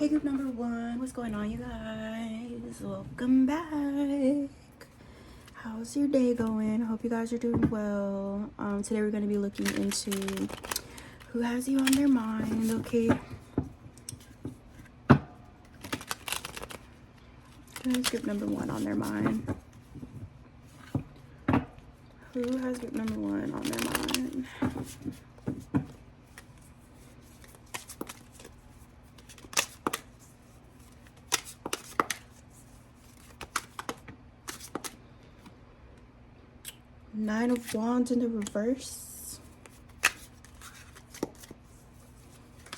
Hey group number one, what's going on you guys? Welcome back. How's your day going? I hope you guys are doing well. Today we're going to be looking into who has you on their mind, okay? Who's group number one on their mind? Who has group number one on their mind? Nine of Wands in the reverse.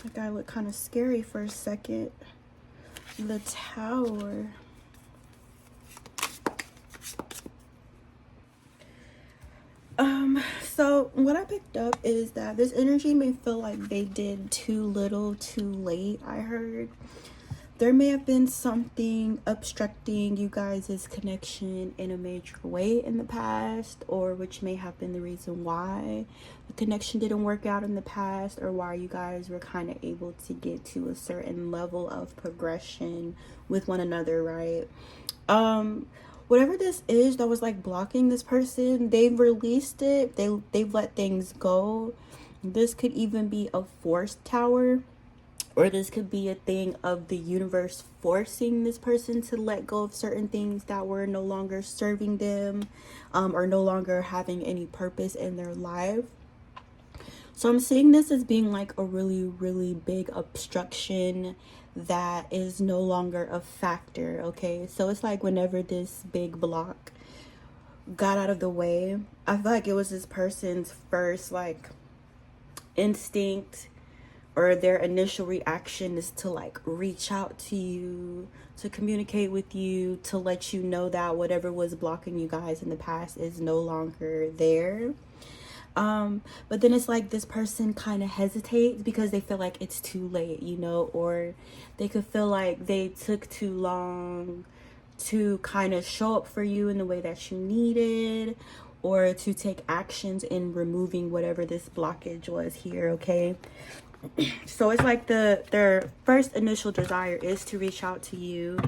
That guy looked kind of scary for a second. The Tower. So what I picked up is that this energy may feel like they did too little too late. I heard there may have been something obstructing you guys' connection in a major way in the past, or which may have been the reason why the connection didn't work out in the past, or why you guys were kind of able to get to a certain level of progression with one another, right? Whatever this is that was like blocking this person, they've released it. They've let things go. This could even be a forced tower, or this could be a thing of the universe forcing this person to let go of certain things that were no longer serving them, or no longer having any purpose in their life. So I'm seeing this as being like a really, really big obstruction that is no longer a factor, okay? So it's like whenever this big block got out of the way, I feel like it was this person's first like instinct, or their initial reaction is to like reach out to you, to communicate with you, to let you know that whatever was blocking you guys in the past is no longer there. But then it's like this person kind of hesitates because they feel like it's too late, you know, or they could feel like they took too long to kind of show up for you in the way that you needed, or to take actions in removing whatever this blockage was here, okay? So it's like their first initial desire is to reach out to you,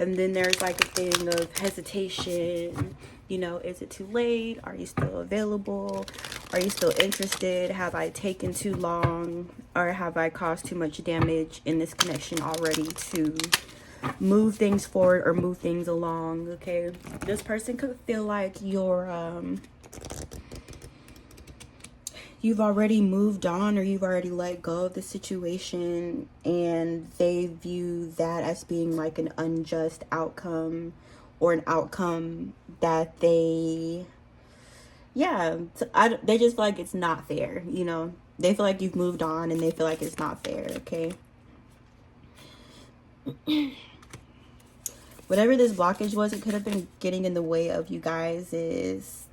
and then there's like a thing of hesitation. You know, is it too late? Are you still available? Are you still interested? Have I taken too long, or have I caused too much damage in this connection already to move things forward or move things along? Okay, this person could feel like you've already moved on, or you've already let go of the situation, and they view that as being like an unjust outcome, or an outcome that they just feel like it's not fair, you know? They feel like you've moved on and they feel like it's not fair, okay? Whatever this blockage was, it could have been getting in the way of you guys'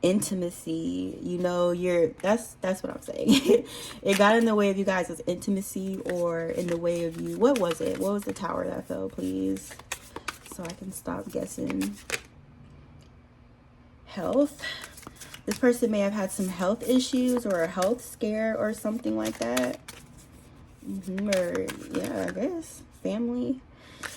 intimacy, you know. That's what I'm saying. It got in the way of you guys' intimacy, or in the way of you. What was it? What was the tower that fell, please? So I can stop guessing. Health. This person may have had some health issues, or a health scare, or something like that. Or yeah, I guess family.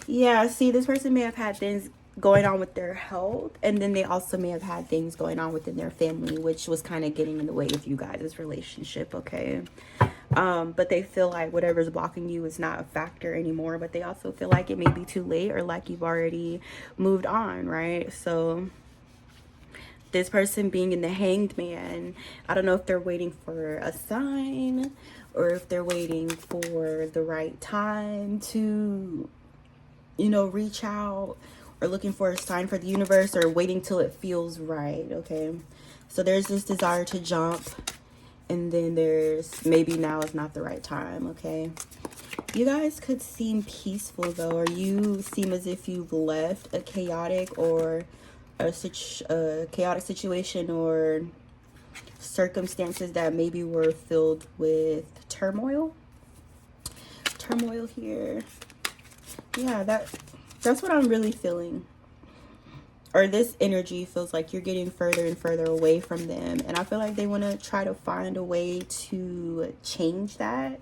Yeah, see, this person may have had things going on with their health, and then they also may have had things going on within their family, which was kind of getting in the way of you guys' relationship, okay? But they feel like whatever's blocking you is not a factor anymore, but they also feel like it may be too late, or like you've already moved on, right? So this person being in the Hanged Man, I don't know if they're waiting for a sign, or if they're waiting for the right time to, you know, reach out, or looking for a sign for the universe, or waiting till it feels right, okay? So there's this desire to jump, and then there's maybe now is not the right time, okay? You guys could seem peaceful though, or you seem as if you've left a chaotic, or a chaotic situation, or circumstances that maybe were filled with turmoil here. Yeah, that's what I'm really feeling. Or this energy feels like you're getting further and further away from them, and I feel like they want to try to find a way to change that,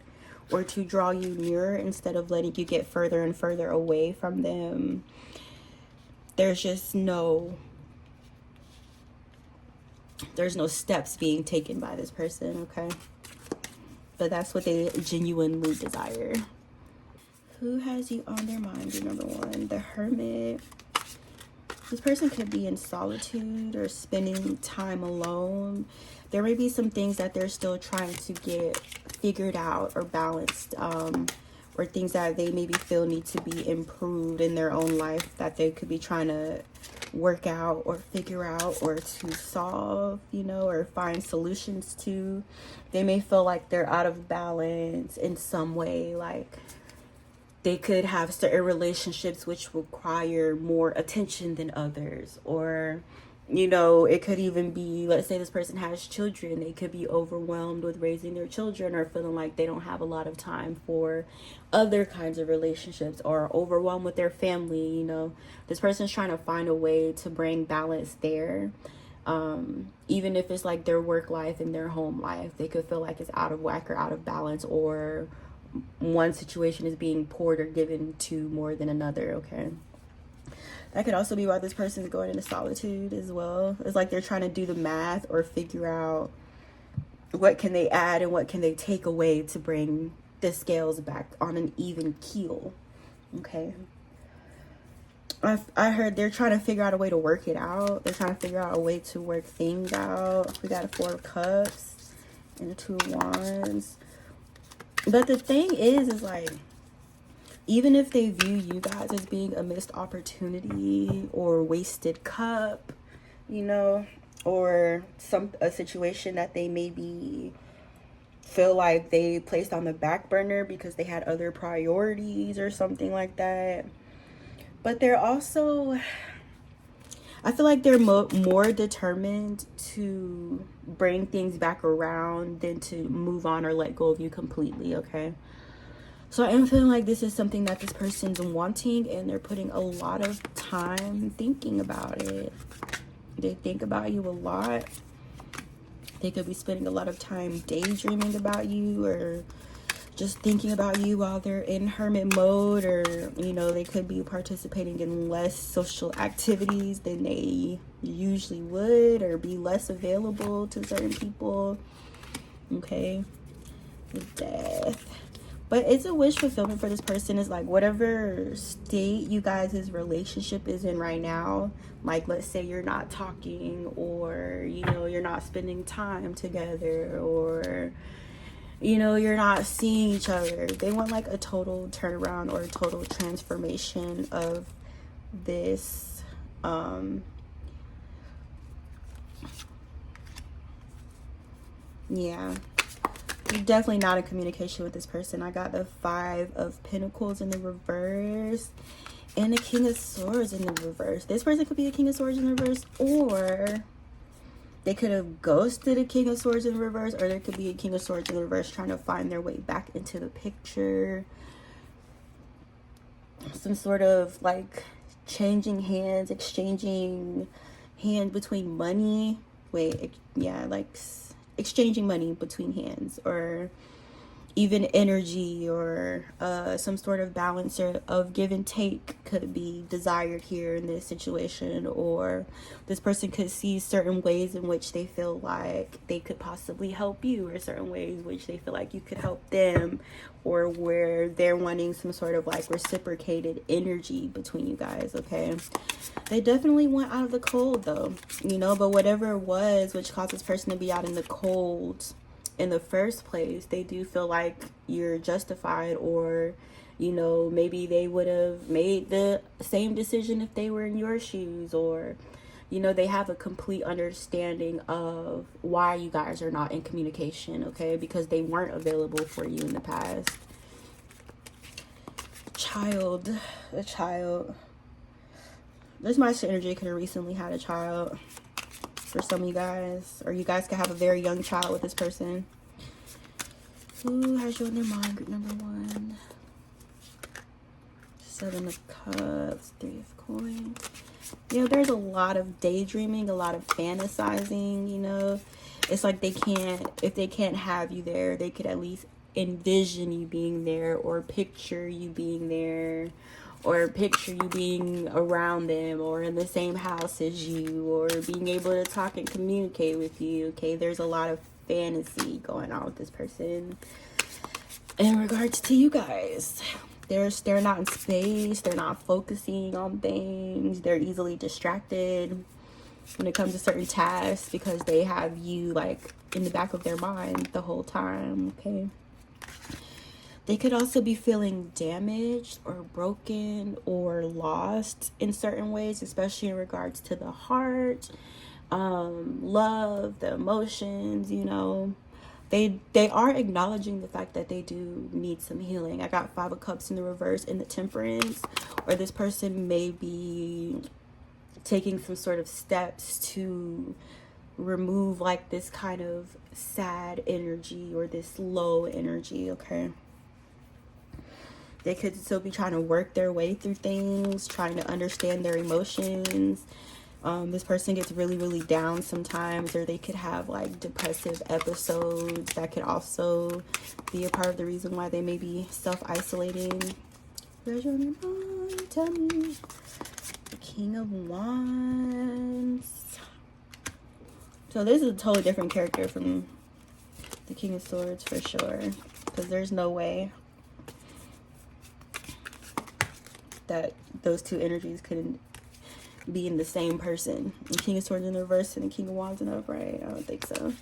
or to draw you nearer instead of letting you get further and further away from them. There's just there's no steps being taken by this person, okay? But that's what they genuinely desire. Who has you on their mind? Your number one, the Hermit. This person could be in solitude or spending time alone. There may be some things that they're still trying to get figured out or balanced, or things that they maybe feel need to be improved in their own life that they could be trying to work out or figure out or to solve, you know, or find solutions to. They may feel like they're out of balance in some way, like they could have certain relationships which require more attention than others, or, you know, it could even be, let's say this person has children, they could be overwhelmed with raising their children or feeling like they don't have a lot of time for other kinds of relationships, or overwhelmed with their family. You know, this person's trying to find a way to bring balance there. Even if it's like their work life and their home life, they could feel like it's out of whack or out of balance, or one situation is being poured or given to more than another, okay? That could also be why this person is going into solitude as well. It's like they're trying to do the math or figure out what can they add and what can they take away to bring the scales back on an even keel, okay? I heard they're trying to figure out a way to work it out. They're trying to figure out a way to work things out. We got a 4 of Cups and a 2 of Wands. But the thing is like, even if they view you guys as being a missed opportunity or wasted cup, you know, or a situation that they maybe feel like they placed on the back burner because they had other priorities or something like that. But they're also, I feel like they're more determined to bring things back around than to move on or let go of you completely, okay? So I am feeling like this is something that this person's wanting, and they're putting a lot of time thinking about it. They think about you a lot. They could be spending a lot of time daydreaming about you, or just thinking about you while they're in hermit mode, or, you know, they could be participating in less social activities than they usually would, or be less available to certain people, okay? The Death. But it's a wish fulfillment for this person. Is like whatever state you guys' relationship is in right now, like let's say you're not talking, or, you know, you're not spending time together, or, you know, you're not seeing each other. They want like a total turnaround or a total transformation of this yeah, you're definitely not in communication with this person. I got the 5 of Pentacles in the reverse and the King of Swords in the reverse. This person could be a King of Swords in the reverse, or they could have ghosted a King of Swords in the reverse, or there could be a King of Swords in the reverse trying to find their way back into the picture. Some sort of like changing hands, exchanging hand between money. Exchanging money between hands, or even energy, or some sort of balance of give and take could be desired here in this situation. Or this person could see certain ways in which they feel like they could possibly help you, or certain ways which they feel like you could help them, or where they're wanting some sort of like reciprocated energy between you guys, okay? They definitely went out of the cold though, you know, but whatever it was which caused this person to be out in the cold in the first place, they do feel like you're justified, or, you know, maybe they would have made the same decision if they were in your shoes, or, you know, they have a complete understanding of why you guys are not in communication, okay? Because they weren't available for you in the past. A child. This match energy could have recently had a child for some of you guys, or you guys could have a very young child with this person. Who has you on their mind? Group number 1. 7 of Cups, 3 of Coins. You know, there's a lot of daydreaming, a lot of fantasizing, you know. It's like if they can't have you there, they could at least envision you being there, or picture you being there, or picture you being around them, or in the same house as you, or being able to talk and communicate with you. Okay, there's a lot of fantasy going on with this person in regards to you guys. They're not in space, they're not focusing on things, they're easily distracted when it comes to certain tasks because they have you like in the back of their mind the whole time. Okay, they could also be feeling damaged or broken or lost in certain ways, especially in regards to the heart, love, the emotions. You know, they are acknowledging the fact that they do need some healing. I got 5 of Cups in the reverse in the Temperance, or this person may be taking some sort of steps to remove like this kind of sad energy or this low energy. Okay, they could still be trying to work their way through things, trying to understand their emotions. This person gets really, really down sometimes, or they could have like depressive episodes. That could also be a part of the reason why they may be self-isolating. Where's your name? Tell me. The King of Wands. So this is a totally different character from the King of Swords for sure, because there's no way that those two energies couldn't be in the same person. The King of Swords in the reverse and the King of Wands in the upright. I don't think so.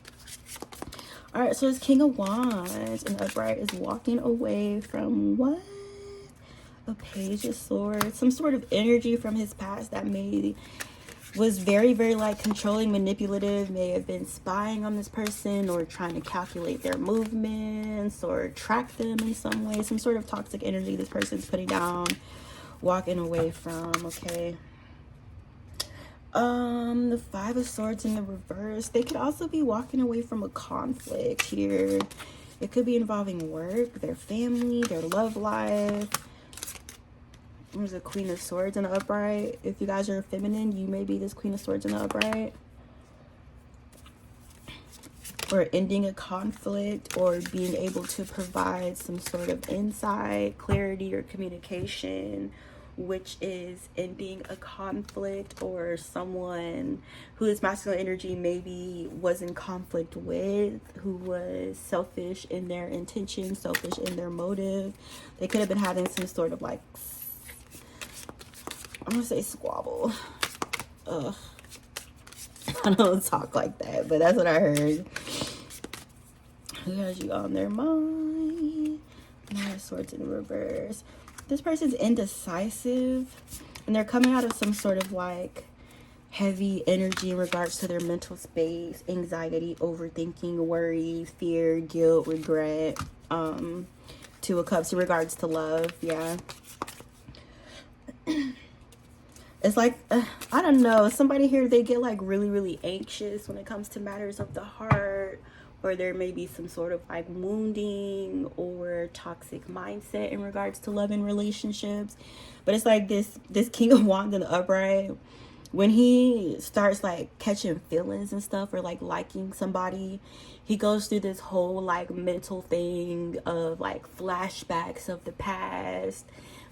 All right, so this King of Wands in the upright is walking away from what? A Page of Swords. Some sort of energy from his past that was very, very like controlling, manipulative, may have been spying on this person or trying to calculate their movements or track them in some way. Some sort of toxic energy this person's putting down, walking away from. Okay. The 5 of Swords in the reverse. They could also be walking away from a conflict here. It could be involving work, their family, their love life. There's a Queen of Swords in the upright. If you guys are feminine, you may be this Queen of Swords in the upright. Or ending a conflict, or being able to provide some sort of insight, clarity, or communication, which is ending a conflict, or someone who is masculine energy maybe was in conflict with, who was selfish in their intention, selfish in their motive. They could have been having some sort of like, I'm gonna say squabble. Ugh. I don't talk like that, but that's what I heard. Who has you on their mind? 9 of Swords in reverse. This person's indecisive, and they're coming out of some sort of like heavy energy in regards to their mental space, anxiety, overthinking, worry, fear, guilt, regret. 2 of Cups in regards to love. Yeah. It's like, I don't know, somebody here, they get like really, really anxious when it comes to matters of the heart, or there may be some sort of like wounding or toxic mindset in regards to love and relationships. But it's like this King of Wands in the upright, when he starts like catching feelings and stuff, or like liking somebody, he goes through this whole like mental thing of like flashbacks of the past,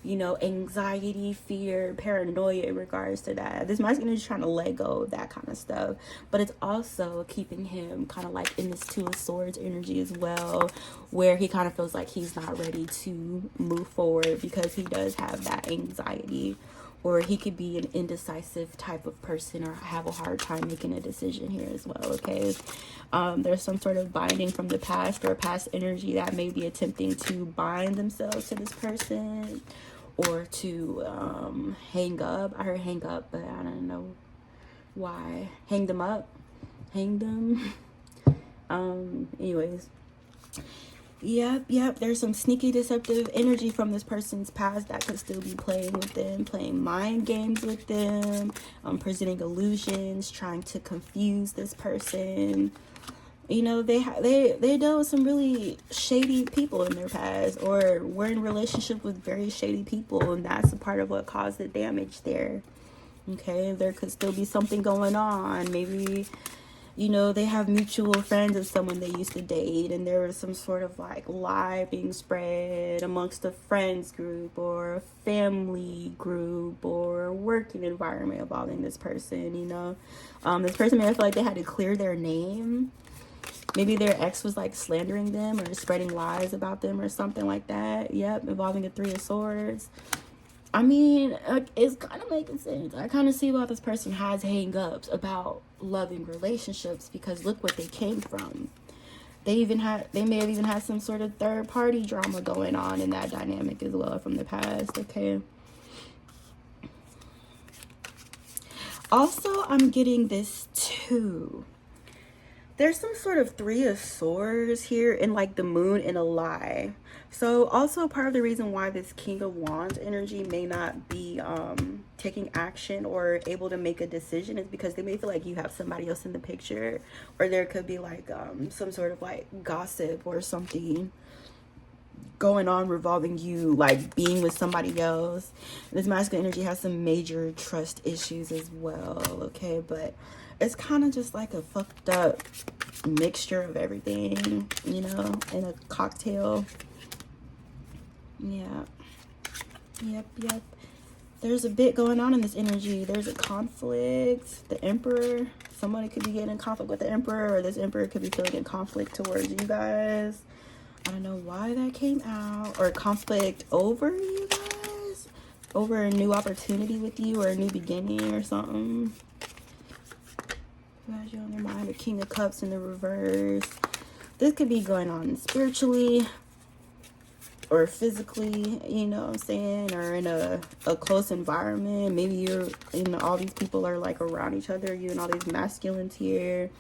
you know, anxiety, fear, paranoia in regards to that. This masculine is trying to let go of that kind of stuff, but it's also keeping him kind of like in this 2 of Swords energy as well, where he kind of feels like he's not ready to move forward because he does have that anxiety, or he could be an indecisive type of person or have a hard time making a decision here as well. Okay, there's some sort of binding from the past, or past energy that may be attempting to bind themselves to this person, or to hang up. I heard hang up, but I don't know why. Hang them up, hang them. Anyways, yep, there's some sneaky deceptive energy from this person's past that could still be playing with them, playing mind games with them, presenting illusions, trying to confuse this person. You know, they dealt with some really shady people in their past, or were in relationship with very shady people, and that's a part of what caused the damage there. Okay, there could still be something going on. Maybe you know, they have mutual friends of someone they used to date, and there was some sort of like lie being spread amongst a friends group or a family group or a working environment involving this person, you know. This person may feel like they had to clear their name. Maybe their ex was like slandering them or spreading lies about them or something like that. Yep, involving a Three of Swords. I mean, it's kind of making sense. I kind of see why this person has hang-ups about loving relationships, because look what they came from. They may have even had some sort of third-party drama going on in that dynamic as well from the past, okay? Also, I'm getting this too. There's some sort of Three of Swords here in like the moon in a lie. So also part of the reason why this King of Wands energy may not be taking action or able to make a decision is because they may feel like you have somebody else in the picture, or there could be like some sort of like gossip or something going on revolving you like being with somebody else. This masculine energy has some major trust issues as well, okay? But it's kind of just like a fucked up mixture of everything, you know, in a cocktail. Yeah. Yep. There's a bit going on in this energy. There's a conflict. The Emperor. Somebody could be getting in conflict with the Emperor, or this Emperor could be feeling in conflict towards you guys. I don't know why that came out. Or conflict over you guys. Over a new opportunity with you, or a new beginning or something. Who has you on their mind? The King of Cups in the reverse. This could be going on spiritually or physically, you know what I'm saying, or in a close environment. Maybe you're, you know, all these people are like around each other, you and all these masculines here.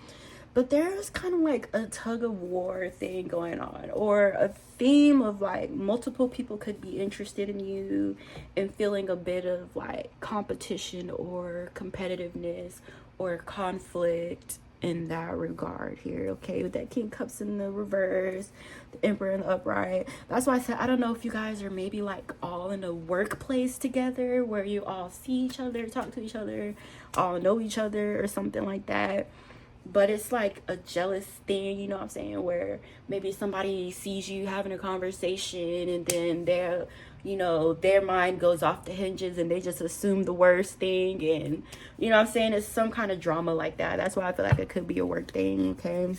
But there's kind of like a tug of war thing going on, or a theme of like multiple people could be interested in you and feeling a bit of like competition or competitiveness or conflict in that regard here, okay? With that King of Cups in the reverse, the Emperor in the upright. That's why I said I don't know if you guys are maybe like all in a workplace together where you all see each other, talk to each other, all know each other or something like that. But it's like a jealous thing, you know what I'm saying, where maybe somebody sees you having a conversation and then they're, you know, their mind goes off the hinges and they just assume the worst thing, and you know what I'm saying, it's some kind of drama like that. That's why I feel like it could be a work thing, okay?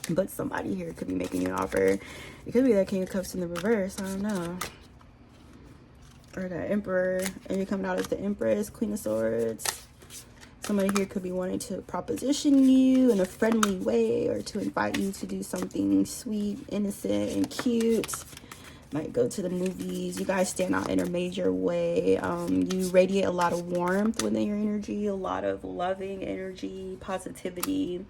But somebody here could be making you an offer. It could be that King of Cups in the reverse, I don't know, or the Emperor, and you're coming out as the Empress, Queen of Swords. Somebody here could be wanting to proposition you in a friendly way, or to invite you to do something sweet, innocent, and cute. Might go to the movies. You guys stand out in a major way. You radiate a lot of warmth within your energy, a lot of loving energy, positivity.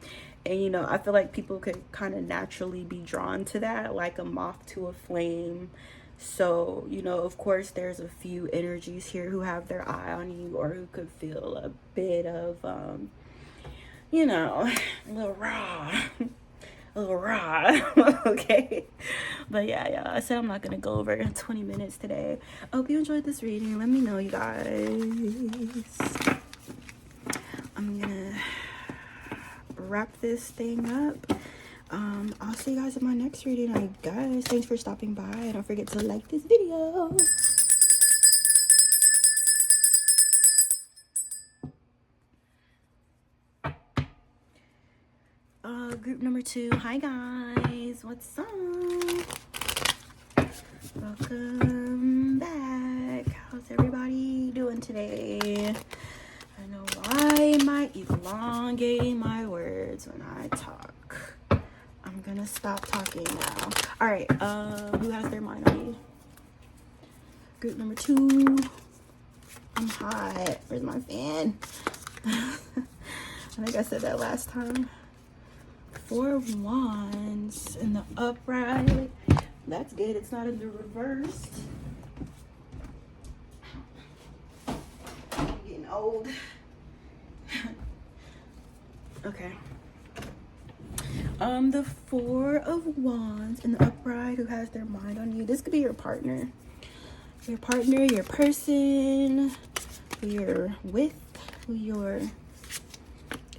And, you know, I feel like people could kind of naturally be drawn to that, like a moth to a flame. So, you know, of course, there's a few energies here who have their eye on you, or who could feel a bit of, you know, a little raw. Okay? But yeah, I said I'm not going to go over 20 minutes today. I hope you enjoyed this reading. Let me know, you guys. I'm going to wrap this thing up. I'll see you guys in my next reading. Guys, thanks for stopping by. Don't forget to like this video. Group number 2. Hi guys, what's up? Welcome back. How's everybody doing today? I know I might elongate my words when I talk. I'm gonna stop talking now. All right, who has their mind on you? Group number 2. I'm hot. Where's my fan? I think I said that last time. 4 of Wands in the upright. That's good. It's not in the reverse. I'm getting old. Okay. The 4 of Wands in the upright, who has their mind on you. This could be your partner. Your partner, your person, who you're with, who you're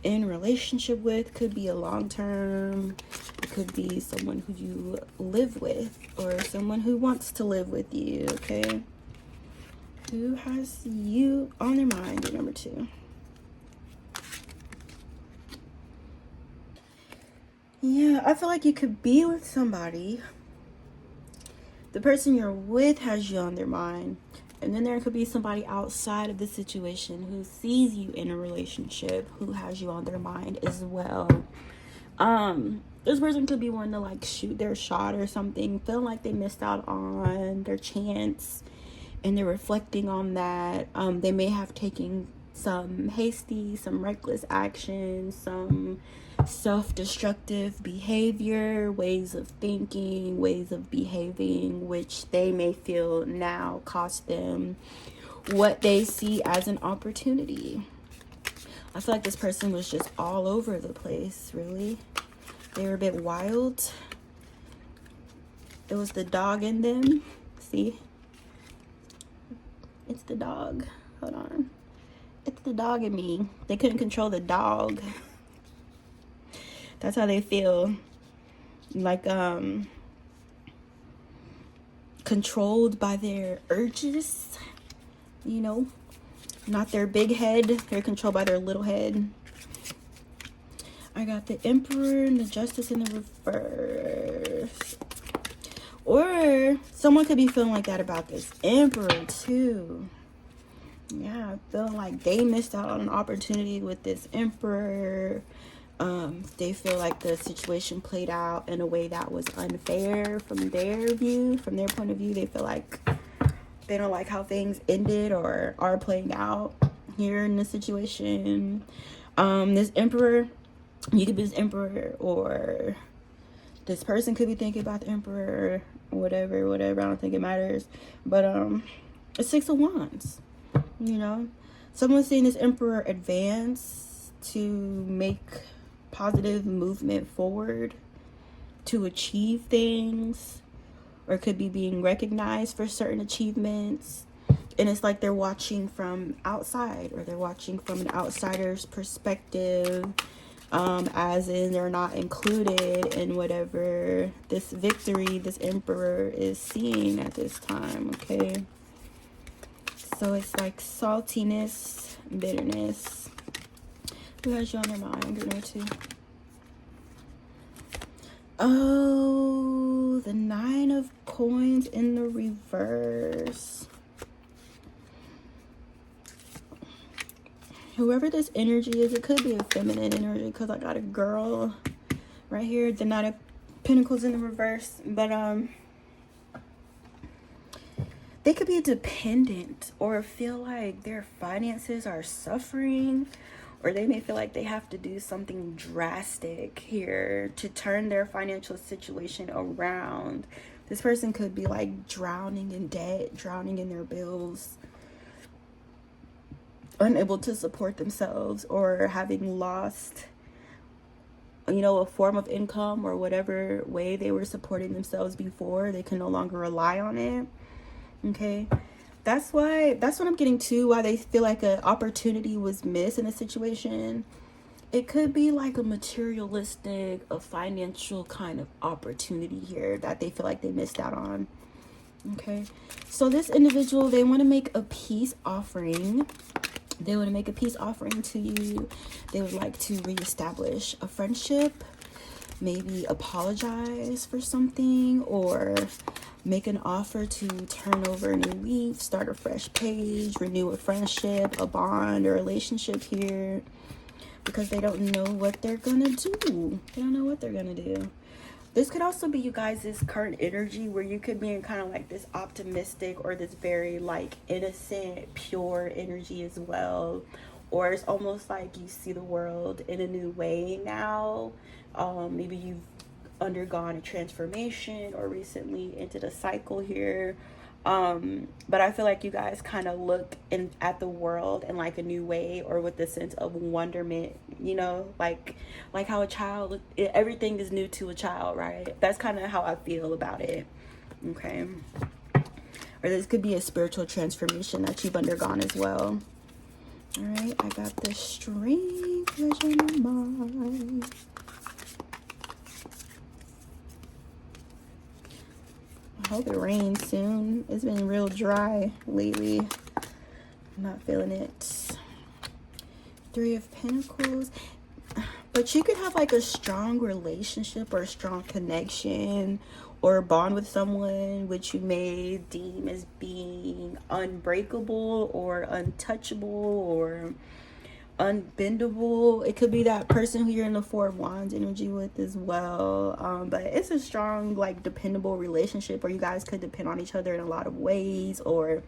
in relationship with. Could be a long-term, it could be someone who you live with, or someone who wants to live with you. Okay, who has you on their mind? Your number 2. Yeah, I feel like you could be with somebody. The person you're with has you on their mind. And then there could be somebody outside of the situation who sees you in a relationship who has you on their mind as well. This person could be wanting to like shoot their shot or something, feeling like they missed out on their chance, and they're reflecting on that. They may have taken some hasty, some reckless action, some self-destructive behavior, ways of thinking, ways of behaving, which they may feel now cost them what they see as an opportunity. I feel like this person was just all over the place, really. They were a bit wild. It was the dog in them. See? It's the dog. Hold on. It's the dog in me. They couldn't control the dog. That's how they feel. Like, controlled by their urges, you know, not their big head. They're controlled by their little head. I got the Emperor and the Justice in the reverse. Or someone could be feeling like that about this Emperor too. Yeah, feeling like they missed out on an opportunity with this Emperor. They feel like the situation played out in a way that was unfair from their view, from their point of view. They feel like they don't like how things ended or are playing out here in this situation. This Emperor, you could be this Emperor, or this person could be thinking about the Emperor, whatever. I don't think it matters. But it's 6 of Wands, you know. Someone's seeing this Emperor advance to make positive movement forward, to achieve things, or could be being recognized for certain achievements. And it's like they're watching from outside, or they're watching from an outsider's perspective, as in they're not included in whatever this victory this Emperor is seeing at this time. Okay, so it's like saltiness, bitterness. Who has you on their mind? Your number 2. Oh, the 9 of Coins in the reverse. Whoever this energy is, it could be a feminine energy, because I got a girl right here. The 9 of Pentacles in the reverse. But they could be dependent, or feel like their finances are suffering, or they may feel like they have to do something drastic here to turn their financial situation around. This person could be like drowning in debt, drowning in their bills, unable to support themselves, or having lost, you know, a form of income, or whatever way they were supporting themselves before. They can no longer rely on it. Okay, that's what I'm getting to, why they feel like an opportunity was missed in a situation. It could be like a materialistic, a financial kind of opportunity here that they feel like they missed out on. Okay, so this individual, they want to make a peace offering. They want to make a peace offering to you. They would like to reestablish a friendship, maybe apologize for something, or make an offer to turn over a new leaf, start a fresh page, renew a friendship, a bond, or relationship here, because they don't know what they're gonna do. They don't know what they're gonna do. This could also be you guys' current energy, where you could be in kind of like this optimistic, or this very like innocent, pure energy as well. Or it's almost like you see the world in a new way now. Maybe you've undergone a transformation, or recently entered a cycle here. But I feel like you guys kind of look at the world in like a new way, or with the sense of wonderment, you know, like how a child, everything is new to a child, right? That's kind of how I feel about it. Okay, or this could be a spiritual transformation that you've undergone as well. All right, I got the string Gemini. I hope it rains soon. It's been real dry lately. I'm not feeling it. Three of Pentacles. But you could have like a strong relationship or a strong connection or bond with someone which you may deem as being unbreakable or untouchable or unbendable. It could be that person who you're in the Four of Wands energy with as well. But it's a strong, like, dependable relationship where you guys could depend on each other in a lot of ways, or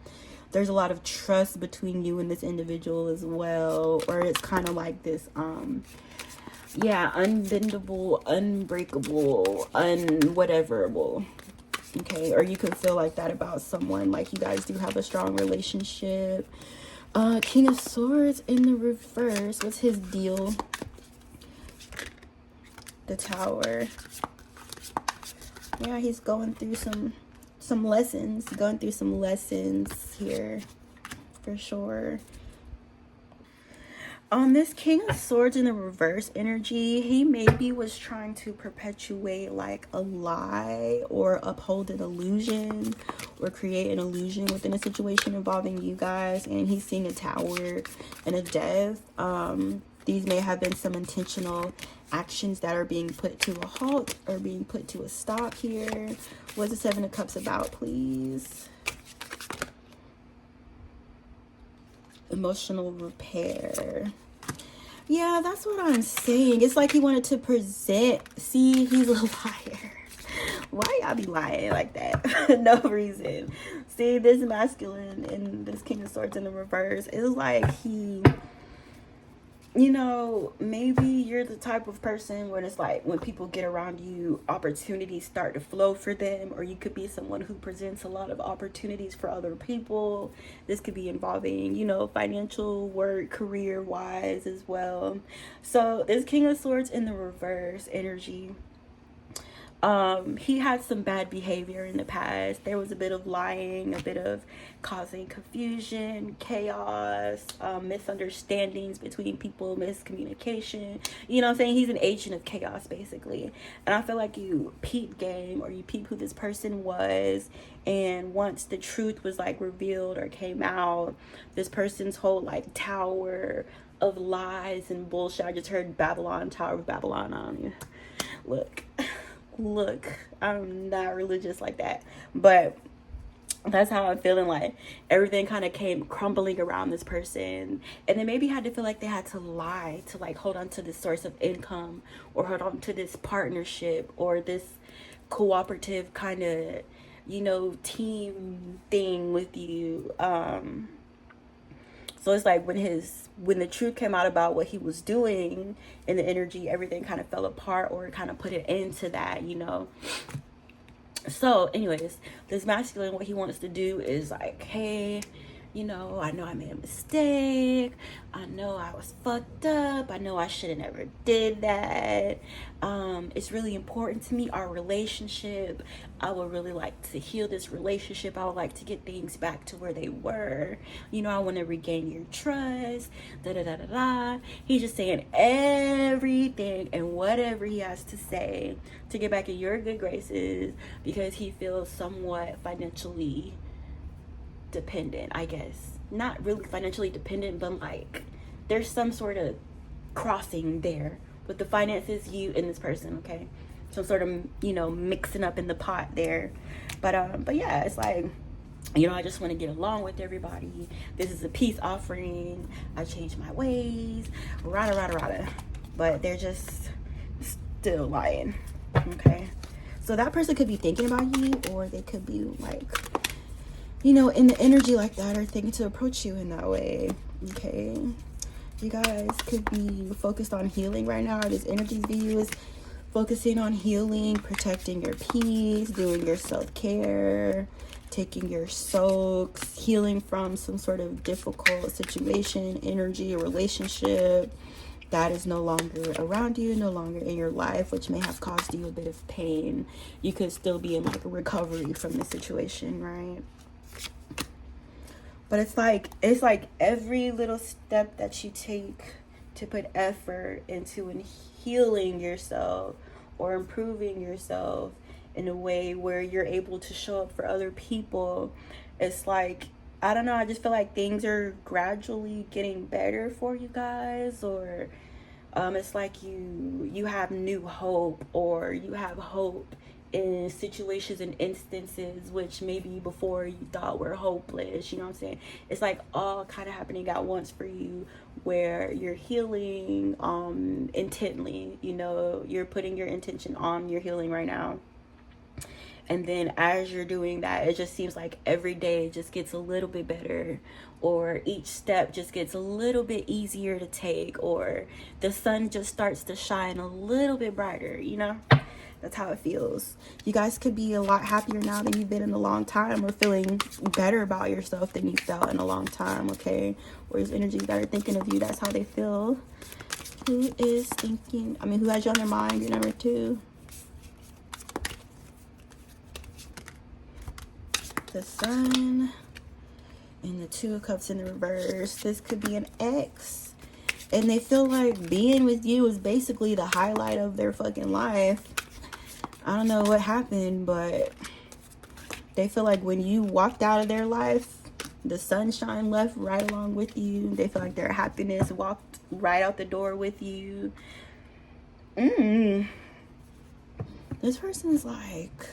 there's a lot of trust between you and this individual as well. Or it's kind of like this yeah, unbendable, unbreakable, unwhateverable. Okay, or you could feel like that about someone, like you guys do have a strong relationship. King of Swords in the reverse. What's his deal? The Tower. Yeah, he's going through some lessons. Going through some lessons here, for sure. On this King of Swords in the reverse energy, he maybe was trying to perpetuate like a lie or uphold an illusion or create an illusion within a situation involving you guys. And he's seeing a tower and a death. These may have been some intentional actions that are being put to a halt or being put to a stop here. What's the Seven of Cups about, please? Emotional repair. Yeah, that's what I'm saying. It's like he wanted to present. See, he's a liar. Why y'all be lying like that? No reason. See, this masculine and this King of Swords in the reverse, it's like he, you know, maybe you're the type of person when it's like when people get around you, opportunities start to flow for them, or you could be someone who presents a lot of opportunities for other people. This could be involving, you know, financial, work, career wise as well. So this King of Swords in the reverse energy, he had some bad behavior in the past. There was a bit of lying, a bit of causing confusion, chaos, misunderstandings between people, miscommunication. You know what I'm saying? He's an agent of chaos, basically. And I feel like you peep game, or you peep who this person was. And once the truth was like revealed or came out, this person's whole like tower of lies and bullshit. I just heard Babylon, Tower of Babylon on you. Look, I'm not religious like that, but that's how I'm feeling. Like everything kind of came crumbling around this person, and they maybe had to feel like they had to lie to like hold on to this source of income, or hold on to this partnership, or this cooperative kind of, you know, team thing with you. So it's like when the truth came out about what he was doing in the energy, everything kind of fell apart, or kind of put an end to that, you know. So anyways, this masculine, what he wants to do is like, hey, you know I made a mistake. I know I was fucked up. I know I should have never did that. It's really important to me, our relationship. I would really like to heal this relationship. I would like to get things back to where they were. You know, I want to regain your trust. Da da da da da. He's just saying everything and whatever he has to say to get back in your good graces, because he feels somewhat financially dependent, I guess. Not really financially dependent, but like there's some sort of crossing there with the finances, you and this person, okay? Some sort of, you know, mixing up in the pot there. But yeah, it's like, you know, I just want to get along with everybody. This is a peace offering. I changed my ways. Rada rada rada. But they're just still lying. Okay. So that person could be thinking about you, or they could be like, you know, in the energy like that, or thinking to approach you in that way. Okay. You guys could be focused on healing right now. This energy view is focusing on healing, protecting your peace, doing your self-care, taking your soaks, healing from some sort of difficult situation, energy, or relationship that is no longer around you, no longer in your life, which may have caused you a bit of pain. You could still be in like a recovery from the situation, right? But it's like every little step that you take to put effort into healing yourself or improving yourself in a way where you're able to show up for other people. It's like, I don't know, I just feel like things are gradually getting better for you guys, or it's like you have new hope, or you have hope in situations and instances which maybe before you thought were hopeless. You know what I'm saying? It's like all kind of happening at once for you, where you're healing intently. You know, you're putting your intention on your healing right now. And then as you're doing that, it just seems like every day just gets a little bit better, or each step just gets a little bit easier to take, or the sun just starts to shine a little bit brighter, you know? That's how it feels. You guys could be a lot happier now than you've been in a long time, or feeling better about yourself than you felt in a long time, okay? Or there's energies that are thinking of you. That's how they feel. Who is thinking? I mean, who has you on their mind? You're number 2. The Sun and the 2 of Cups in the reverse. This could be an ex, and they feel like being with you is basically the highlight of their fucking life. I don't know what happened, but they feel like when you walked out of their life, the sunshine left right along with you. They feel like their happiness walked right out the door with you. This person's like,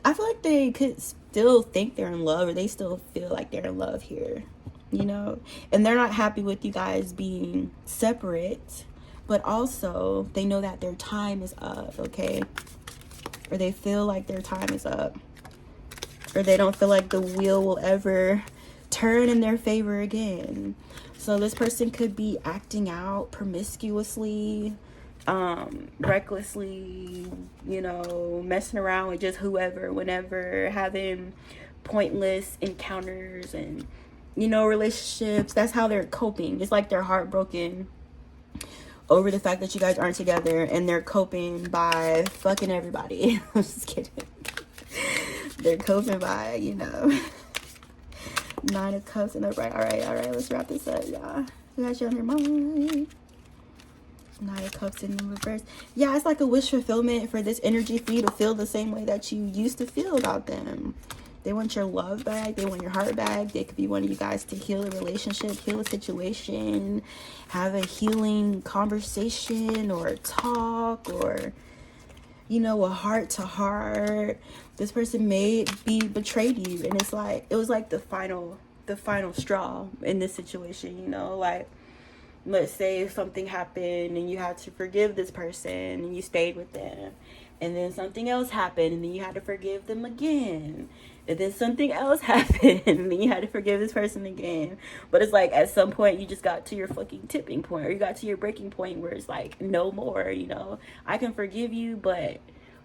I feel like they could still think they're in love, or they still feel like they're in love here, you know? And they're not happy with you guys being separate, but also they know that their time is up, okay? Or they feel like their time is up. Or they don't feel like the wheel will ever turn in their favor again. So this person could be acting out promiscuously, recklessly, you know, messing around with just whoever, whenever, having pointless encounters and, you know, relationships. That's how they're coping. It's like they're heartbroken over the fact that you guys aren't together, and they're coping by fucking everybody. I'm just kidding. They're coping by, you know, 9 of Cups in the right. All right, let's wrap this up, y'all. You got you on your mind. 9 of Cups in the reverse. Yeah, it's like a wish fulfillment for this energy for you to feel the same way that you used to feel about them. They want your love back. They want your heart back. They could be wanting you guys to heal a relationship, heal a situation, have a healing conversation or talk, or, you know, a heart to heart. This person may be betrayed you, and it's like, it was like the final straw in this situation, you know? Like, let's say something happened and you had to forgive this person and you stayed with them, and then something else happened and then you had to forgive them again, and then something else happened and then you had to forgive this person again. But it's like at some point you just got to your fucking tipping point, or you got to your breaking point where it's like, no more, you know? I can forgive you, but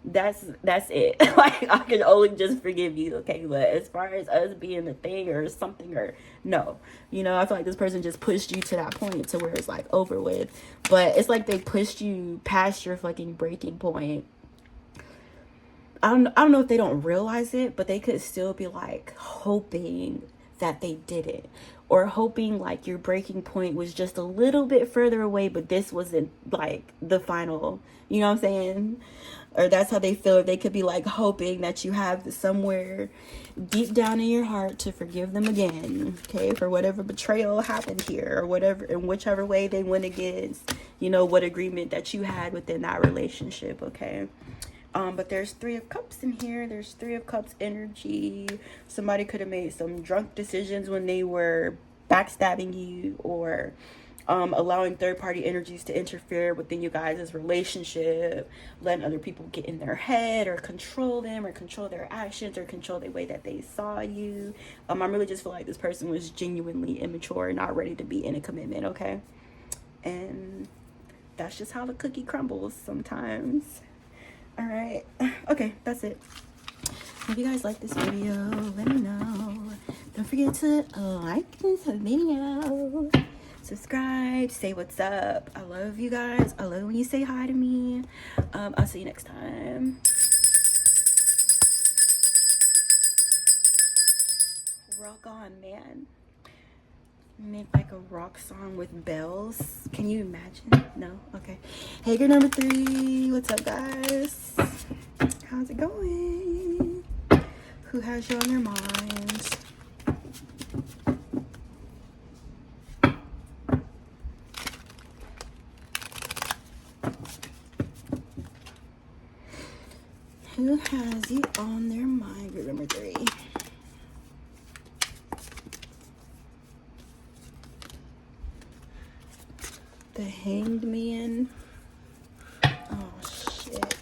that's it. Like, I can only just forgive you, okay? But as far as us being a thing or something, or no, you know, I feel like this person just pushed you to that point to where it's like over with. But it's like they pushed you past your fucking breaking point. I don't know if they don't realize it, but they could still be like hoping that they did it, or hoping like your breaking point was just a little bit further away, but this wasn't like the final, you know what I'm saying? Or that's how they feel. They could be like hoping that you have somewhere deep down in your heart to forgive them again, okay, for whatever betrayal happened here, or whatever, in whichever way they went against, you know, what agreement that you had within that relationship, okay? But there's 3 of Cups in here. There's 3 of Cups energy. Somebody could have made some drunk decisions when they were backstabbing you, or allowing third-party energies to interfere within you guys' relationship, letting other people get in their head or control them, or control their actions, or control the way that they saw you. I really just feel like this person was genuinely immature and not ready to be in a commitment, okay? And that's just how the cookie crumbles sometimes. All right, okay, that's it. If you guys like this video, let me know. Don't forget to like this video, subscribe, say what's up. I love you guys. I love when you say hi to me. I'll see you next time. doggone man. Make like a rock song with bells. Can you imagine? No? Okay. Hey, girl number 3. What's up, guys? How's it going? Who has you on their minds? Who has you on their mind? Group number 3. The Hanged Man. Oh, shit.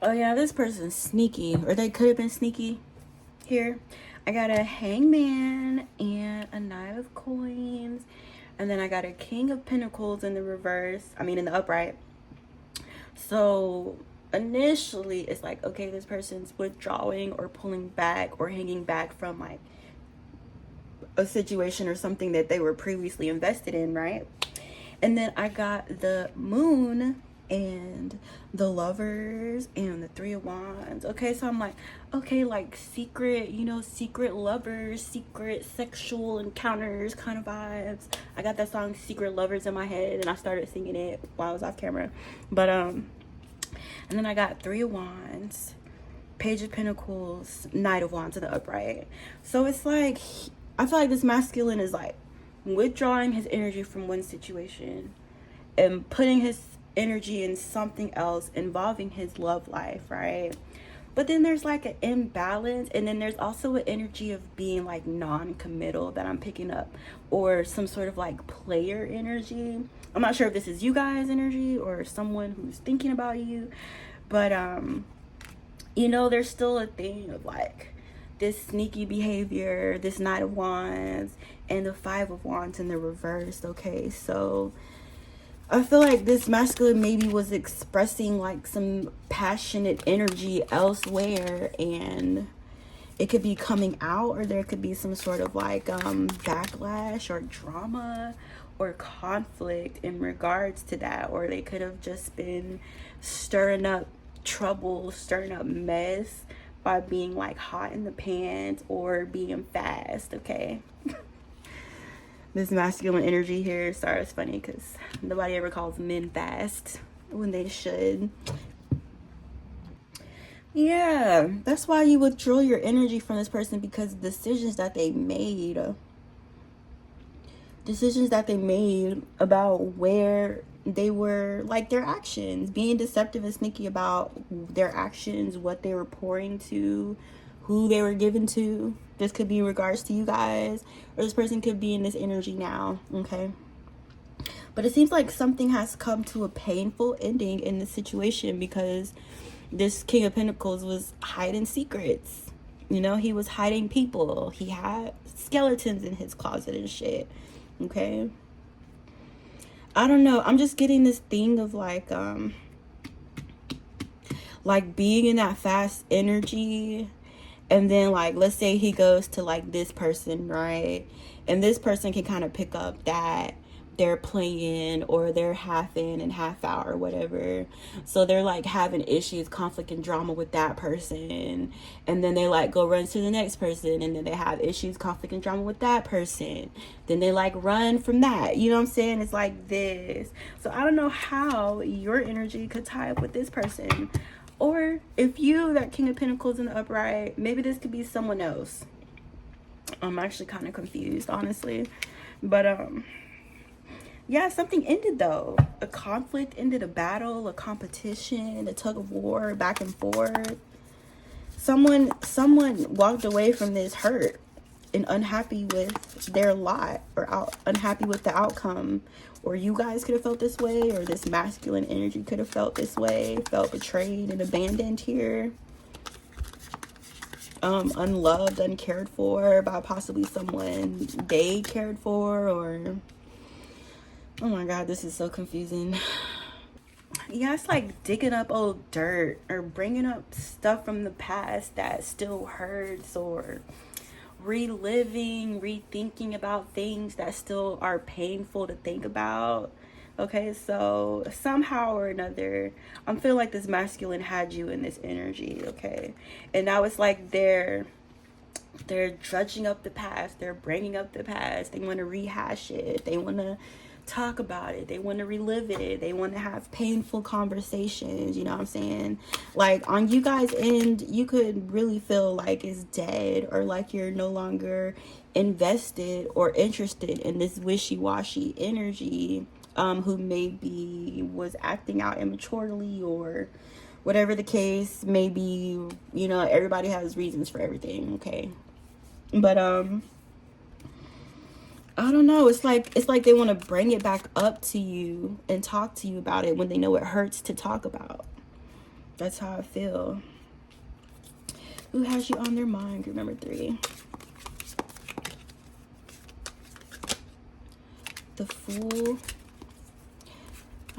Oh yeah, this person's sneaky, or they could have been sneaky. Here, I got a Hangman and a Knight of Coins, and then I got a King of Pentacles in the reverse. I mean, in the upright. So initially, it's like, okay, this person's withdrawing or pulling back or hanging back from like a situation or something that they were previously invested in, right? And then I got the Moon and the Lovers and the 3 of Wands. Okay, so I'm like, okay, like secret, you know, secret lovers, secret sexual encounters kind of vibes. I got that song Secret Lovers in my head and I started singing it while I was off camera. But and then I got 3 of Wands, Page of Pentacles, Knight of Wands in the upright. So it's like, I feel like this masculine is like withdrawing his energy from one situation and putting his energy in something else involving his love life, right? But then there's like an imbalance, and then there's also an energy of being like non-committal that I'm picking up, or some sort of like player energy. I'm not sure if this is you guys' energy or someone who's thinking about you, but you know, there's still a thing of like this sneaky behavior, this Knight of Wands and the 5 of Wands in the reverse. Okay, so I feel like this masculine maybe was expressing like some passionate energy elsewhere, and it could be coming out, or there could be some sort of like backlash or drama or conflict in regards to that, or they could have just been stirring up trouble, stirring up mess by being like hot in the pants or being fast. Okay. This masculine energy here, sorry, it's funny because nobody ever calls men fast when they should. Yeah, that's why you withdraw your energy from this person, because decisions that they made about where they were, like their actions, being deceptive and sneaky about their actions, what they were pouring to, who they were given to. This could be in regards to you guys, or this person could be in this energy now, okay? But it seems like something has come to a painful ending in this situation, because this King of Pentacles was hiding secrets. You know, he was hiding people. He had skeletons in his closet and shit, okay? I don't know. I'm just getting this thing of like being in that fast energy. And then, like, let's say he goes to, like, this person, right? And this person can kind of pick up that they're playing, or they're half in and half out or whatever. So they're, like, having issues, conflict, and drama with that person. And then they, like, go run to the next person. And then they have issues, conflict, and drama with that person. Then they, like, run from that. You know what I'm saying? It's like this. So I don't know how your energy could tie up with this person. Or if you, that King of Pentacles in the upright, maybe this could be someone else. I'm actually kind of confused, honestly. But, yeah, something ended, though. A conflict ended, a battle, a competition, a tug of war, back and forth. Someone walked away from this hurt and unhappy with their lot, or unhappy with the outcome. Or you guys could have felt this way, or this masculine energy could have felt this way, felt betrayed and abandoned here. Unloved, uncared for by possibly someone they cared for, or... Oh my God, this is so confusing. Yeah, it's like digging up old dirt, or bringing up stuff from the past that still hurts, or reliving, rethinking about things that still are painful to think about. Okay, so somehow or another, I'm feeling like this masculine had you in this energy, okay? And now it's like they're dredging up the past, they're bringing up the past, they want to rehash it, they want to talk about it, they want to relive it, they want to have painful conversations, you know what I'm saying? Like on you guys end, you could really feel like it's dead, or like you're no longer invested or interested in this wishy-washy energy, who maybe was acting out immaturely, or whatever the case. Maybe, you know, everybody has reasons for everything, okay? But I don't know. It's like they want to bring it back up to you and talk to you about it when they know it hurts to talk about. That's how I feel. Who has you on their mind? Group number 3. The Fool.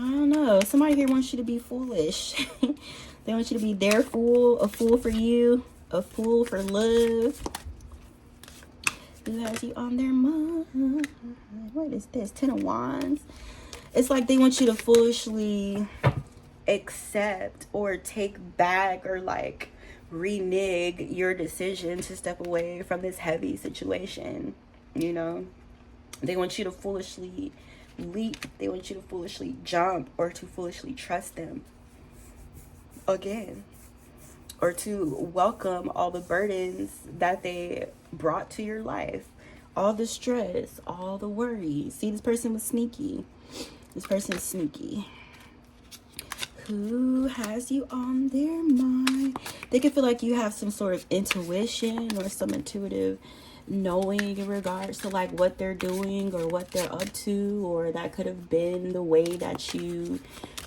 I don't know. Somebody here wants you to be foolish. They want you to be their fool, a fool for you, a fool for love. Who has you on their mind? What is this? 10 of Wands. It's like they want you to foolishly accept or take back, or like renege your decision to step away from this heavy situation. You know, they want you to foolishly leap. They want you to foolishly jump, or to foolishly trust them again, or to welcome all the burdens that they brought to your life, all the stress, all the worries. See, this person was sneaky. This person is sneaky. Who has you on their mind? They can feel like you have some sort of intuition or some intuitive knowing in regards to like what they're doing or what they're up to, or that could have been the way that you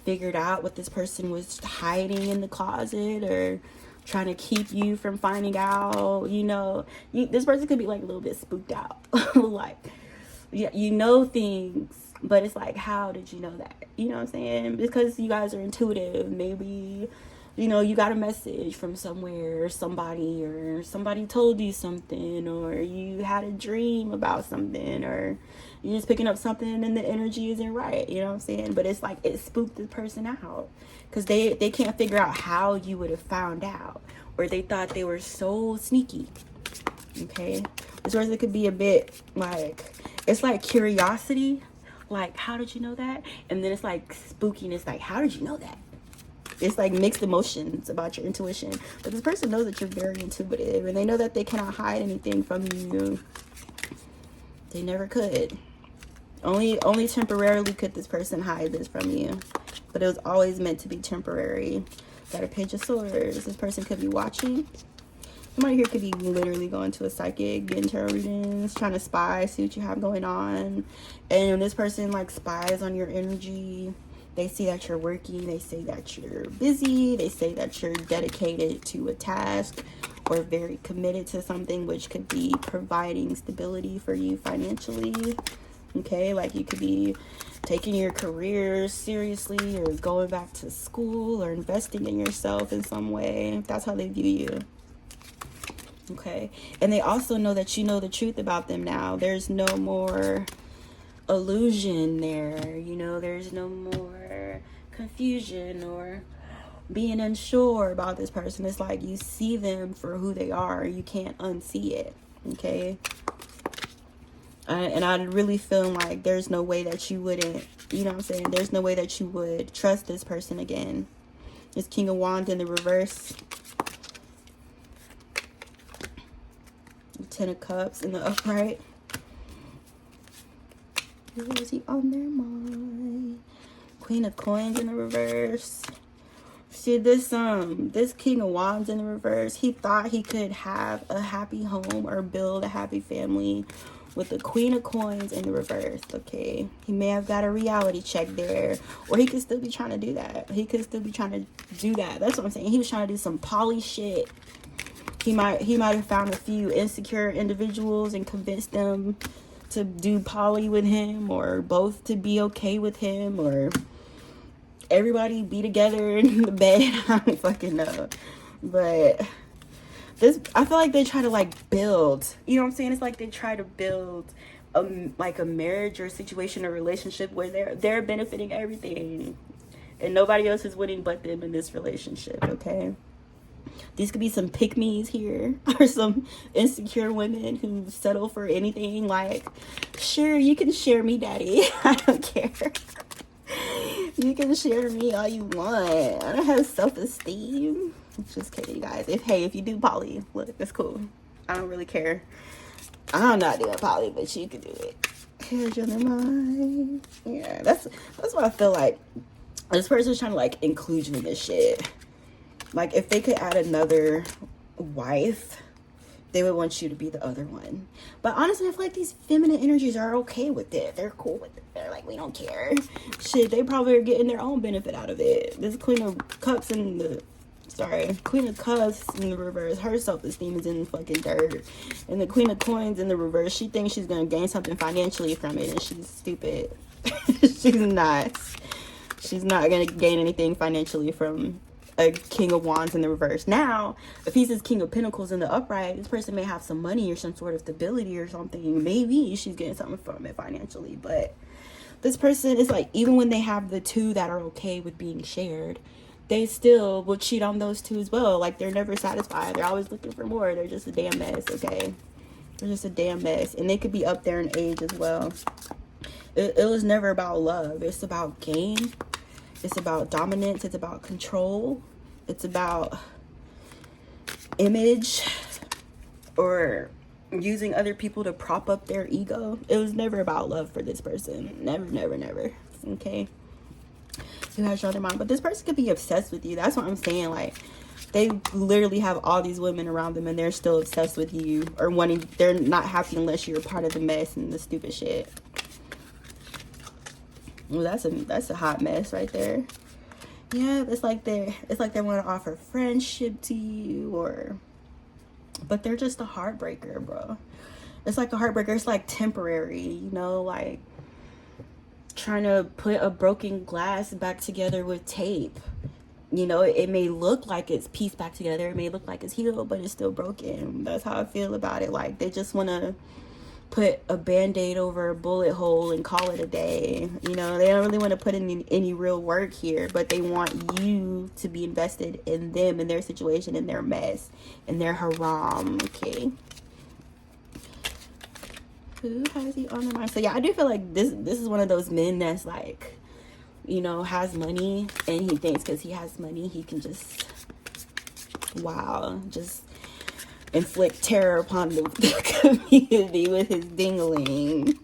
figured out what this person was hiding in the closet, or trying to keep you from finding out. You know, this person could be like a little bit spooked out. Like, yeah, you know things, but it's like, how did you know that? You know what I'm saying? Because you guys are intuitive. Maybe, you know, you got a message from somewhere, or somebody told you something, or you had a dream about something, or you're just picking up something and the energy isn't right. You know what I'm saying? But it's like it spooked the person out, because they can't figure out how you would have found out, or they thought they were so sneaky. Okay, this person could be a bit like, it's like curiosity, like, how did you know that? And then it's like spookiness, like, how did you know that? It's like mixed emotions about your intuition. But this person knows that you're very intuitive, and they know that they cannot hide anything from you. They never could. Only temporarily could this person hide this from you, but it was always meant to be temporary. Got a Page of Swords. This person could be watching. Somebody here could be literally going to a psychic, getting tarot readings, trying to spy, see what you have going on. And when this person like spies on your energy, they see that you're working, they say that you're busy, they say that you're dedicated to a task or very committed to something, which could be providing stability for you financially. Okay, like you could be taking your career seriously, or going back to school, or investing in yourself in some way. That's how they view you. Okay, and they also know that you know the truth about them now. There's no more illusion there. You know, there's no more confusion or being unsure about this person. It's like you see them for who they are. You can't unsee it. Okay. And I really feel like there's no way that you wouldn't, you know what I'm saying? There's no way that you would trust this person again. It's King of Wands in the reverse. 10 of Cups in the upright. Who is he on their mind? Queen of Coins in the reverse. See, this King of Wands in the reverse, he thought he could have a happy home or build a happy family with the Queen of Coins in the reverse. Okay, he may have got a reality check there, or he could still be trying to do that. That's what I'm saying. He was trying to do some poly shit. He might have found a few insecure individuals and convinced them to do poly with him, or both to be okay with him, or everybody be together in the bed. I don't fucking know. But This, I feel like they try to like build, you know what I'm saying? It's like they try to build like a marriage or a situation or relationship where they're benefiting everything and nobody else is winning but them in this relationship. Okay, these could be some pick-me's here, or some insecure women who settle for anything. Like, sure, you can share me, daddy. I don't care. You can share me all you want. I don't have self-esteem. Just kidding, guys. If you do poly, look, it's cool. I don't really care. I'm not doing poly, but you can do it. Here's your mind. Yeah, that's what I feel like. This person's trying to like include you in this shit. Like, if they could add another wife, they would want you to be the other one. But honestly, I feel like these feminine energies are okay with it. They're cool with it. They're like, we don't care. Shit, they probably are getting their own benefit out of it. This Queen of Cups in the... Queen of Cups in the reverse. Her self-esteem is in the fucking dirt. And the Queen of Coins in the reverse. She thinks she's going to gain something financially from it. And she's stupid. She's not. She's not going to gain anything financially from a King of Wands in the reverse. Now, if he's his King of Pentacles in the upright, this person may have some money or some sort of stability or something. Maybe she's getting something from it financially. But this person is like, even when they have the two that are okay with being shared, they still will cheat on those two as well. Like, they're never satisfied. They're always looking for more. They're just a damn mess, okay? They're just a damn mess. And they could be up there in age as well. It was never about love. It's about gain. It's about dominance. It's about control. It's about image or using other people to prop up their ego. It was never about love for this person. Never, never, never. Okay? Who has your other mind? But this person could be obsessed with you. That's what I'm saying. Like, they literally have all these women around them and they're still obsessed with you, or wanting, they're not happy unless you're a part of the mess and the stupid shit. Well, that's a hot mess right there. Yeah, it's like they want to offer friendship to you, but they're just a heartbreaker, bro. It's like a heartbreaker. It's like temporary, you know, like trying to put a broken glass back together with tape. You know, it may look like it's pieced back together. It may look like it's healed, but it's still broken. That's how I feel about it. Like, they just want to put a band-aid over a bullet hole and call it a day. You know, they don't really want to put in any real work here, but they want you to be invested in them, in their situation, in their mess, in their haram. Okay, who has you on their mind? So yeah, I do feel like this is one of those men that's like, you know, has money, and he thinks because he has money he can just just inflict terror upon the community with his dingling.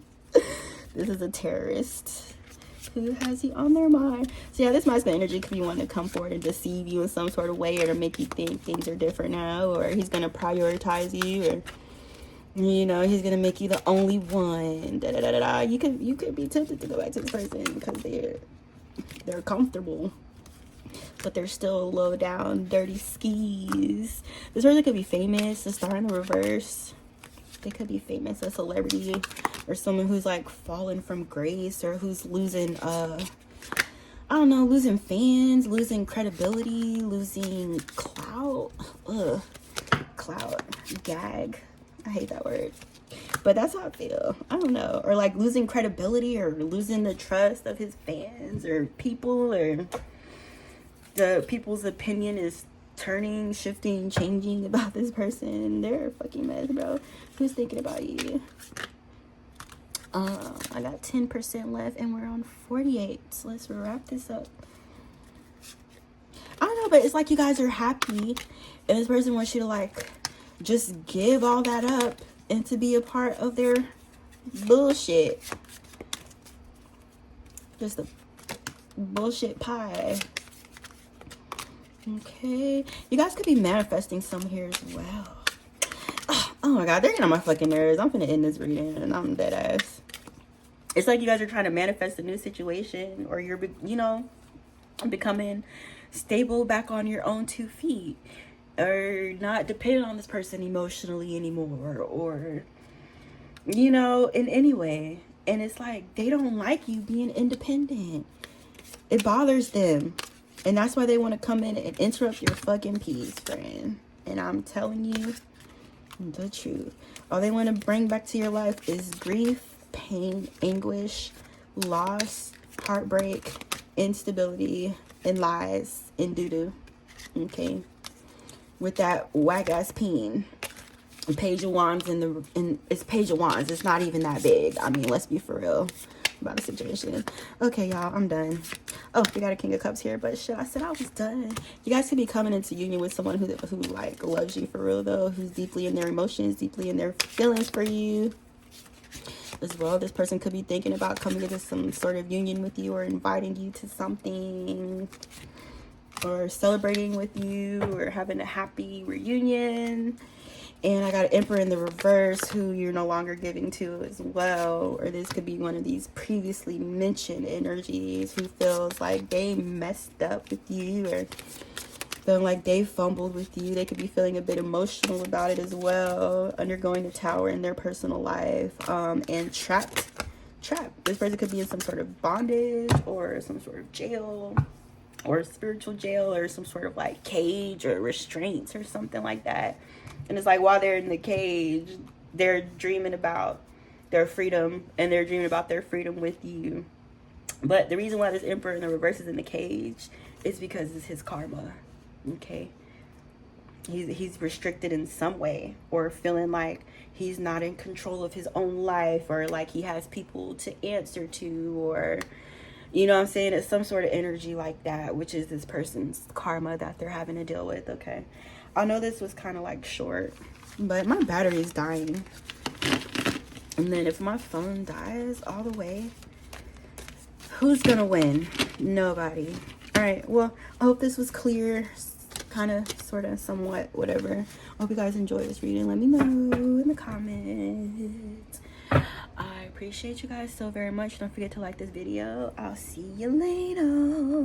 This is a terrorist. Who has he on their mind? So yeah, this masculine energy could be wanting to come forward and deceive you in some sort of way, or to make you think things are different now, or he's going to prioritize you, or, you know, he's going to make you the only one. Da, da, da, da, da. You could be tempted to go back to this person because they're comfortable, but they're still low down, dirty skis. This person could be famous, a star in the reverse. They could be famous, a celebrity, or someone who's like fallen from grace, or who's losing, I don't know, losing fans, losing credibility, losing clout. Ugh, clout, gag. I hate that word. But that's how I feel. I don't know. Or like losing credibility, or losing the trust of his fans or people, or the people's opinion is turning, shifting, changing about this person. They're a fucking mess, bro. Who's thinking about you? I got 10% left and we're on 48. So let's wrap this up. I don't know, but it's like you guys are happy and this person wants you to like just give all that up and to be a part of their bullshit. Just a bullshit pie. Okay, you guys could be manifesting some here as well. Oh my god, they're getting on my fucking nerves. I'm gonna end this reading and I'm dead ass. It's like you guys are trying to manifest a new situation, or you're, you know, becoming stable back on your own 2 feet, or not dependent on this person emotionally anymore, or, you know, in any way. And it's like they don't like you being independent. It bothers them. And that's why they want to come in and interrupt your fucking peace, friend. And I'm telling you the truth. All they want to bring back to your life is grief, pain, anguish, loss, heartbreak, instability, and lies, and doo-doo. Okay? With that whack-ass peen. Page of Wands it's Page of Wands. It's not even that big. I mean, let's be for real about the situation. Okay, y'all, I'm done. Oh, we got a King of Cups here, but shit, I said I was done. You guys could be coming into union with someone who like loves you for real though, who's deeply in their emotions, deeply in their feelings for you as well. This person could be thinking about coming into some sort of union with you, or inviting you to something, or celebrating with you, or having a happy reunion. And I got an Emperor in the reverse, who you're no longer giving to as well. Or this could be one of these previously mentioned energies who feels like they messed up with you, or feeling like they fumbled with you. They could be feeling a bit emotional about it as well, undergoing the Tower in their personal life, and trapped. This person could be in some sort of bondage, or some sort of jail, or spiritual jail, or some sort of like cage or restraints or something like that. And it's like, while they're in the cage, they're dreaming about their freedom, and they're dreaming about their freedom with you. But the reason why this Emperor in the reverse is in the cage is because it's his karma. Okay? He's restricted in some way, or feeling like he's not in control of his own life, or like he has people to answer to, or, you know what I'm saying? It's some sort of energy like that, which is this person's karma that they're having to deal with. Okay? I know this was kind of like short, but my battery is dying. And then if my phone dies all the way, who's gonna win? Nobody. All right, well, I hope this was clear, kind of, sort of, somewhat, whatever. I hope you guys enjoyed this reading. Let me know in the comments. I appreciate you guys so very much. Don't forget to like this video. I'll see you later.